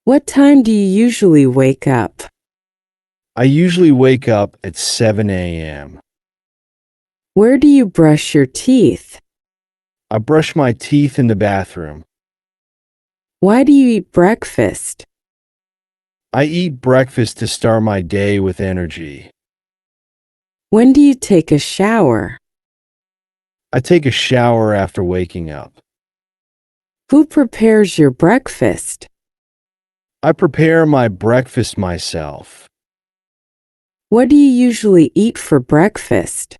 What time do you usually wake up? I usually wake up at 7 a.m. Where do you brush your teeth? I brush my teeth in the bathroom. Why do you eat breakfast? I eat breakfast to start my day with energy. When do you take a shower? I take a shower after waking up. Who prepares your breakfast? I prepare my breakfast myself. What do you usually eat for breakfast?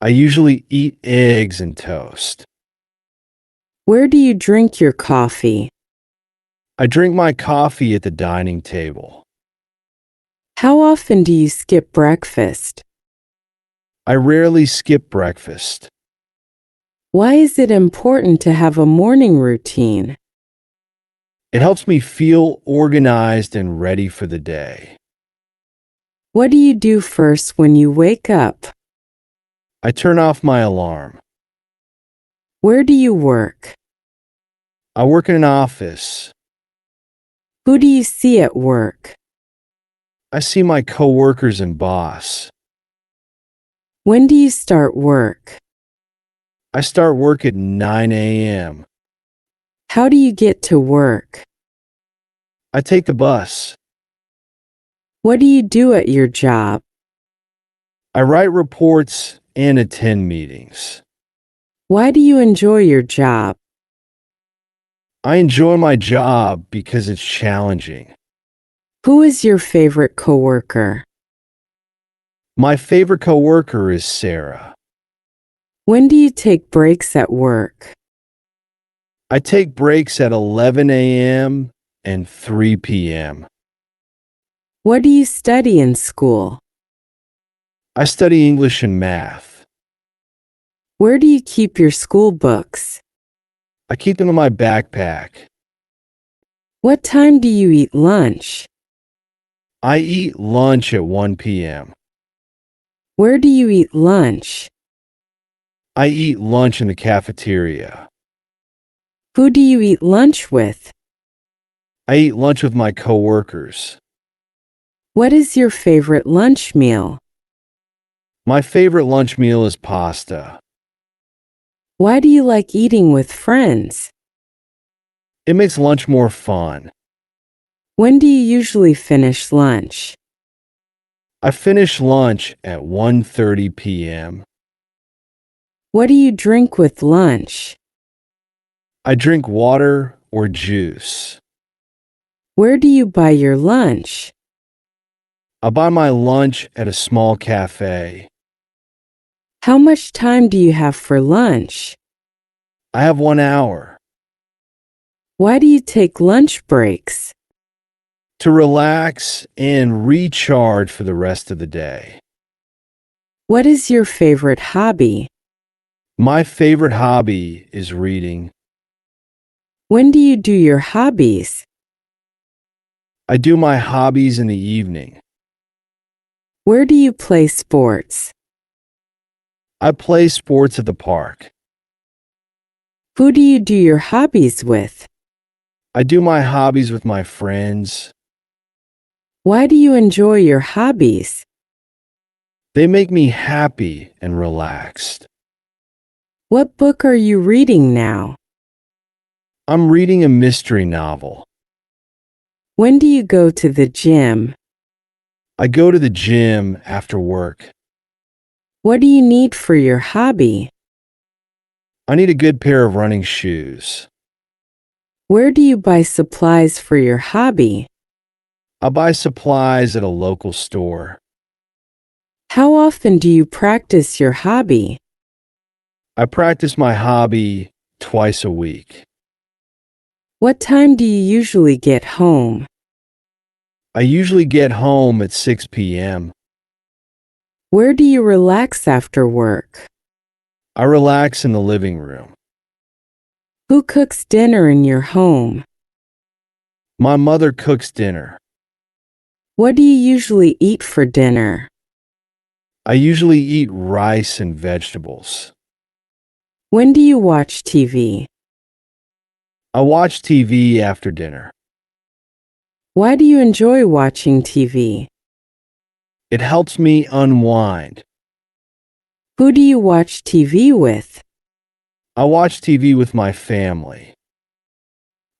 I usually eat eggs and toast. Where do you drink your coffee? I drink my coffee at the dining table. How often do you skip breakfast? I rarely skip breakfast. Why is it important to have a morning routine? It helps me feel organized and ready for the day. What do you do first when you wake up? I turn off my alarm. Where do you work? I work in an office. Who do you see at work? I see my coworkers and boss. When do you start work? I start work at 9 a.m. How do you get to work? I take the bus. What do you do at your job? I write reports and attend meetings. Why do you enjoy your job? I enjoy my job because it's challenging. Who is your favorite coworker? My favorite coworker is Sarah. When do you take breaks at work? I take breaks at 11 a.m. and 3 p.m. What do you study in school? I study English and math. Where do you keep your school books? I keep them in my backpack. What time do you eat lunch? I eat lunch at 1 p.m. Where do you eat lunch? I eat lunch in the cafeteria. Who do you eat lunch with? I eat lunch with my coworkers. What is your favorite lunch meal? My favorite lunch meal is pasta. Why do you like eating with friends? It makes lunch more fun. When do you usually finish lunch? I finish lunch at 1:30 p.m. What do you drink with lunch? I drink water or juice. Where do you buy your lunch? I buy my lunch at a small cafe. How much time do you have for lunch? I have 1 hour. Why do you take lunch breaks? To relax and recharge for the rest of the day. What is your favorite hobby? My favorite hobby is reading. When do you do your hobbies? I do my hobbies in the evening. Where do you play sports? I play sports at the park. Who do you do your hobbies with? I do my hobbies with my friends. Why do you enjoy your hobbies? They make me happy and relaxed. What book are you reading now? I'm reading a mystery novel. When do you go to the gym? I go to the gym after work. What do you need for your hobby? I need a good pair of running shoes. Where do you buy supplies for your hobby? I buy supplies at a local store. How often do you practice your hobby? I practice my hobby twice a week. What time do you usually get home? I usually get home at 6 p.m. Where do you relax after work? I relax in the living room. Who cooks dinner in your home? My mother cooks dinner. What do you usually eat for dinner? I usually eat rice and vegetables. When do you watch TV? I watch TV after dinner. Why do you enjoy watching TV? It helps me unwind. Who do you watch TV with? I watch TV with my family.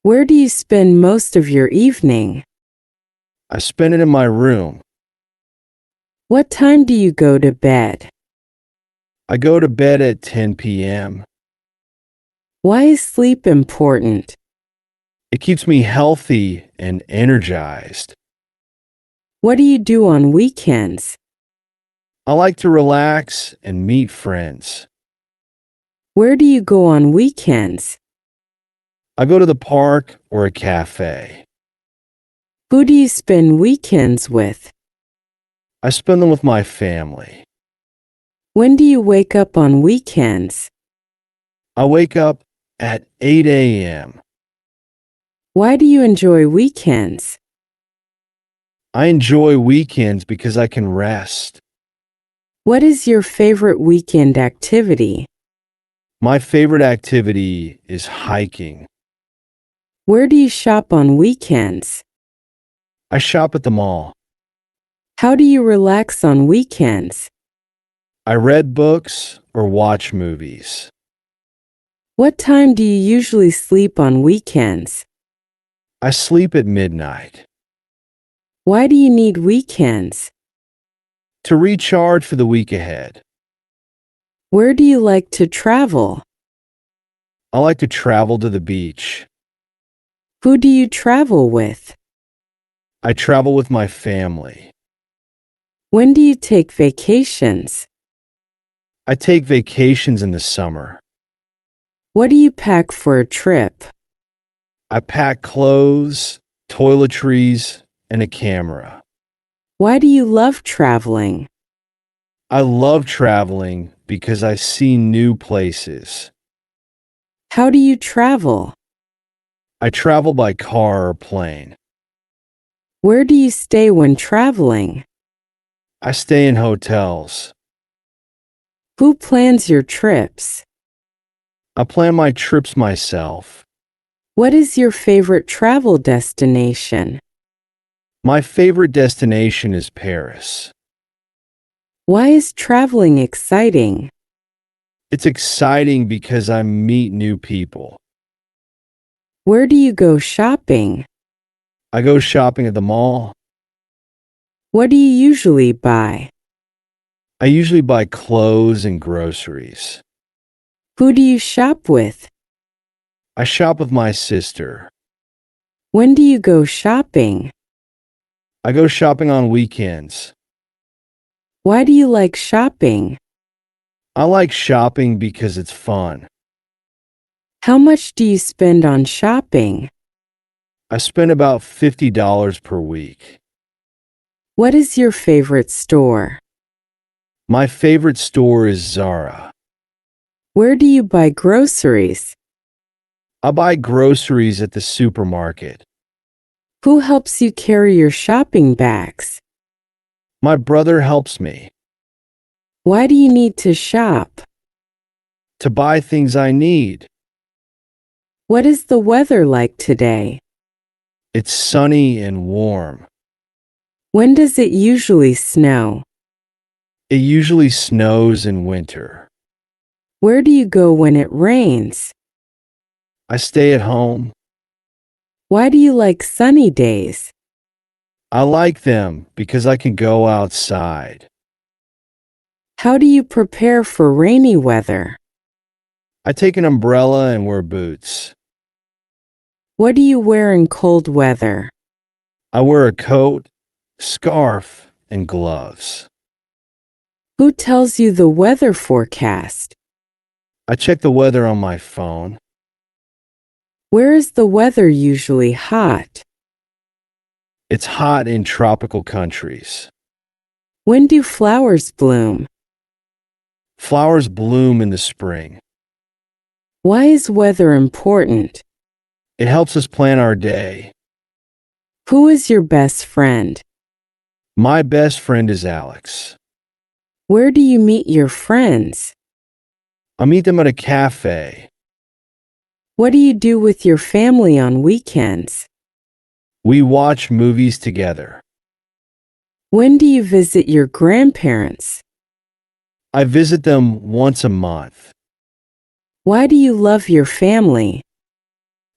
Where do you spend most of your evening? I spend it in my room. What time do you go to bed? I go to bed at 10 p.m. Why is sleep important? It keeps me healthy and energized. What do you do on weekends? I like to relax and meet friends. Where do you go on weekends? I go to the park or a cafe. Who do you spend weekends with? I spend them with my family. When do you wake up on weekends? I wake up at 8 a.m. Why do you enjoy weekends? I enjoy weekends because I can rest. What is your favorite weekend activity? My favorite activity is hiking. Where do you shop on weekends? I shop at the mall. How do you relax on weekends? I read books or watch movies. What time do you usually sleep on weekends? I sleep at midnight. Why do you need weekends? To recharge for the week ahead. Where do you like to travel? I like to travel to the beach. Who do you travel with? I travel with my family. When do you take vacations? I take vacations in the summer. What do you pack for a trip? I pack clothes, toiletries, and a camera. Why do you love traveling? I love traveling because I see new places. How do you travel? I travel by car or plane. Where do you stay when traveling? I stay in hotels. Who plans your trips? I plan my trips myself. What is your favorite travel destination? My favorite destination is Paris. Why is traveling exciting? It's exciting because I meet new people. Where do you go shopping? I go shopping at the mall. What do you usually buy? I usually buy clothes and groceries. Who do you shop with? I shop with my sister. When do you go shopping? I go shopping on weekends. Why do you like shopping? I like shopping because it's fun. How much do you spend on shopping? I spend about $50 per week. What is your favorite store? My favorite store is Zara. Where do you buy groceries? I buy groceries at the supermarket. Who helps you carry your shopping bags? My brother helps me Why do you need to shop? to buy things I need. What is the weather like today? It's sunny and warm. When does it usually snow? It usually snows in winter. Where do you go when it rains? I stay at home. Why do you like sunny days? I like them because I can go outside. How do you prepare for rainy weather? I take an umbrella and wear boots. What do you wear in cold weather? I wear a coat, scarf, and gloves. Who tells you the weather forecast? I check the weather on my phone. Where is the weather usually hot? It's hot in tropical countries. When do flowers bloom? Flowers bloom in the spring. Why is weather important? It helps us plan our day. Who is your best friend? My best friend is Alex. Where do you meet your friends? I meet them at a cafe. What do you do with your family on weekends? We watch movies together. When do you visit your grandparents? I visit them once a month. Why do you love your family?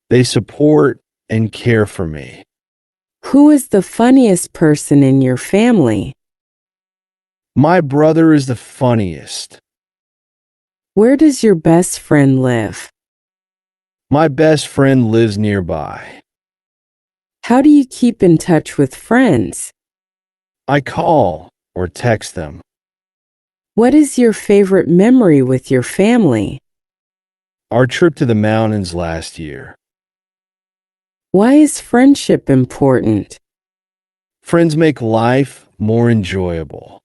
They support and care for me. Who is the funniest person in your family? My brother is the funniest. Where does your best friend live? My best friend lives nearby. How do you keep in touch with friends? I call or text them. What is your favorite memory with your family? Our trip to the mountains last year. Why is friendship important? Friends make life more enjoyable.